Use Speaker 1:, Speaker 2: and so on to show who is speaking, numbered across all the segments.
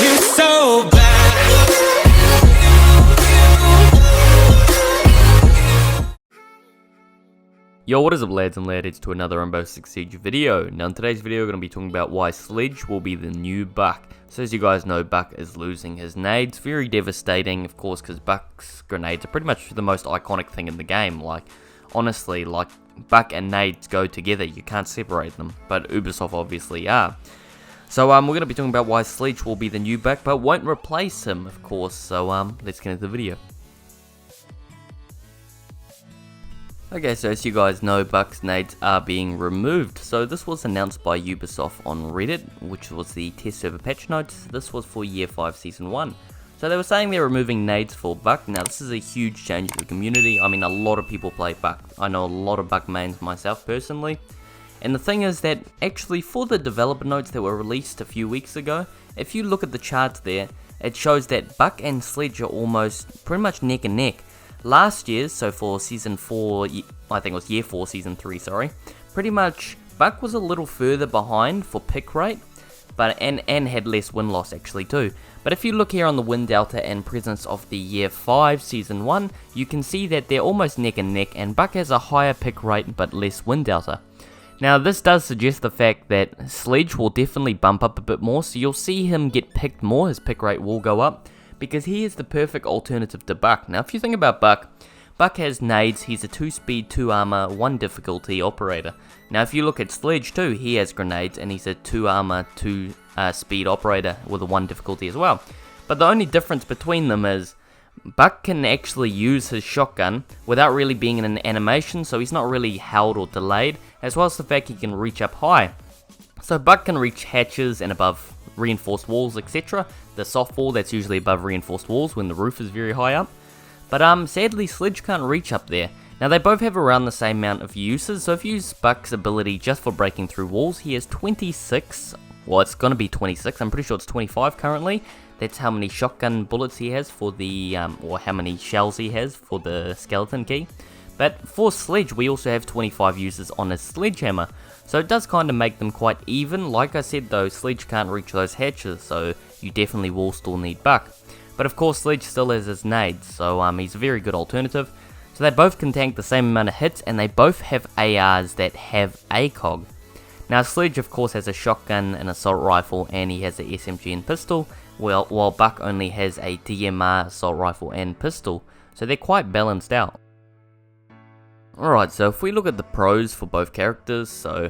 Speaker 1: you so bad.
Speaker 2: Yo, what is up lads and lads, to another Rainbow Six Siege video. Now in today's video we're going to be talking about why SLEDGE will be the new Buck. So as you guys know, Buck is losing his nades, very devastating of course, because Buck's grenades are pretty much the most iconic thing in the game. Like, honestly, like, Buck and nades go together, you can't separate them, but Ubisoft obviously are. So we're going to be talking about why SLEDGE will be the new Buck, but won't replace him of course, so let's get into the video. Okay, so as you guys know, Buck's nades are being removed. So this was announced by Ubisoft on Reddit, which was the test server patch notes. This was for Year 5 Season 1. So they were saying they're removing nades for Buck. Now this is a huge change for the community. I mean, a lot of people play Buck. I know a lot of Buck mains myself personally. And the thing is that actually for the developer notes that were released a few weeks ago, if you look at the charts there, it shows that Buck and SLEDGE are almost pretty much neck and neck. Last year, so for Season 4, I think it was Year 4 Season 3, sorry, pretty much Buck was a little further behind for pick rate, but and had less win-loss actually too. But if you look here on the win delta and presence of the Year 5 Season 1, you can see that they're almost neck and neck, and Buck has a higher pick rate but less win delta. Now this does suggest the fact that SLEDGE will definitely bump up a bit more, so you'll see him get picked more, his pick rate will go up, because he is the perfect alternative to Buck. Now if you think about Buck, Buck has nades, he's a 2 speed, 2 armor, 1 difficulty operator. Now if you look at SLEDGE too, he has grenades and he's a 2 armor, 2 speed operator with a 1 difficulty as well. But the only difference between them is Buck can actually use his shotgun without really being in an animation, so he's not really held or delayed, as well as the fact he can reach up high. So Buck can reach hatches and above reinforced walls, etc. The soft wall that's usually above reinforced walls when the roof is very high up. But sadly SLEDGE can't reach up there. Now they both have around the same amount of uses, so if you use Buck's ability just for breaking through walls, he has 26, well it's gonna be 26, I'm pretty sure it's 25 currently. That's how many shotgun bullets he has for the, or how many shells he has for the skeleton key. But for SLEDGE, we also have 25 uses on his sledgehammer, so it does kind of make them quite even. Like I said though, SLEDGE can't reach those hatches, so you definitely will still need Buck. But of course SLEDGE still has his nades, so he's a very good alternative. So they both can tank the same amount of hits, and they both have ARs that have ACOG. Now SLEDGE of course has a shotgun, an assault rifle, and he has a SMG and pistol, while Buck only has a DMR, assault rifle, and pistol, so they're quite balanced out. Alright, so if we look at the pros for both characters, so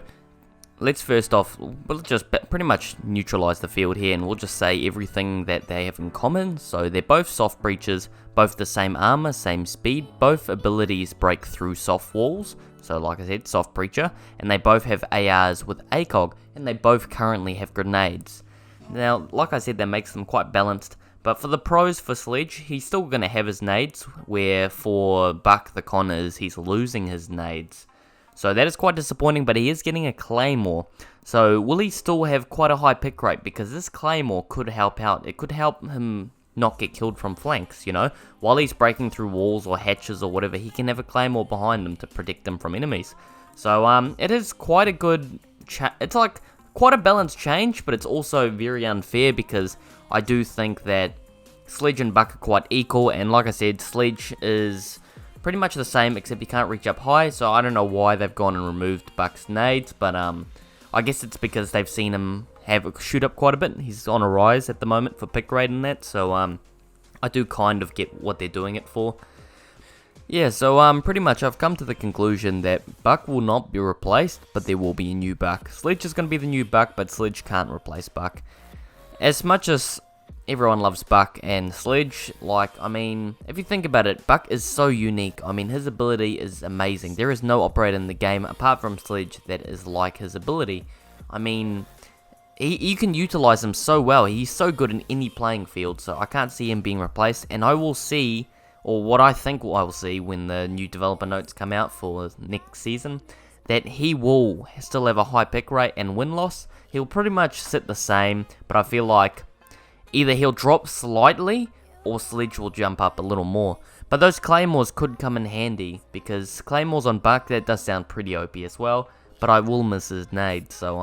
Speaker 2: let's first off, we'll just pretty much neutralize the field here, and we'll just say everything that they have in common. So they're both soft breachers, both the same armor, same speed, both abilities break through soft walls, so like I said, soft breacher, and they both have ARs with ACOG, and they both currently have grenades. Now, like I said, that makes them quite balanced. But for the pros for SLEDGE, he's still going to have his nades, where for Buck the con is he's losing his nades. So that is quite disappointing, but he is getting a claymore. So will he still have quite a high pick rate? Because this claymore could help out. It could help him not get killed from flanks, you know. While he's breaking through walls or hatches or whatever, he can have a claymore behind him to protect him from enemies. So it is quite a good, it's like quite a balanced change, but it's also very unfair because I do think that SLEDGE and Buck are quite equal, and like I said, SLEDGE is pretty much the same except he can't reach up high, so I don't know why they've gone and removed Buck's nades, but I guess it's because they've seen him shoot up quite a bit. He's on a rise at the moment for pick rate and that, so I do kind of get what they're doing it for. Yeah, so pretty much I've come to the conclusion that Buck will not be replaced, but there will be a new Buck. SLEDGE is going to be the new Buck, but SLEDGE can't replace Buck. As much as everyone loves Buck and SLEDGE, like, I mean, if you think about it, Buck is so unique. I mean, his ability is amazing. There is no operator in the game, apart from SLEDGE, that is like his ability. I mean, you can utilize him so well. He's so good in any playing field, so I can't see him being replaced. And I will see, or what I think I will see when the new developer notes come out for next season, that he will still have a high pick rate and win-loss. He'll pretty much sit the same, but I feel like either he'll drop slightly, or SLEDGE will jump up a little more. But those claymores could come in handy, because claymores on Buck, that does sound pretty OP as well, but I will miss his nade, so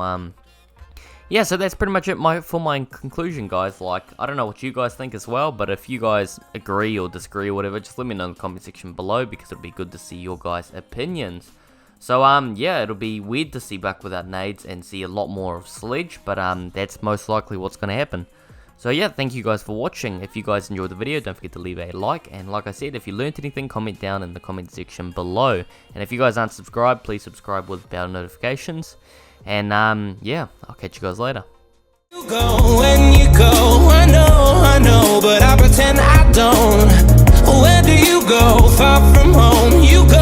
Speaker 2: yeah, so that's pretty much it for my conclusion, guys. Like, I don't know what you guys think as well, but if you guys agree or disagree or whatever, just let me know in the comment section below, because it'll be good to see your guys' opinions. So, yeah, it'll be weird to see Buck without nades and see a lot more of Sledge, but that's most likely what's going to happen. So yeah, thank you guys for watching. If you guys enjoyed the video, don't forget to leave a like, and like I said, if you learned anything, comment down in the comment section below. And if you guys aren't subscribed, please subscribe with bell notifications. And yeah, I'll catch you guys later.
Speaker 1: You go when you go, I know, but I pretend I don't. Where do you go? Far from home, you go.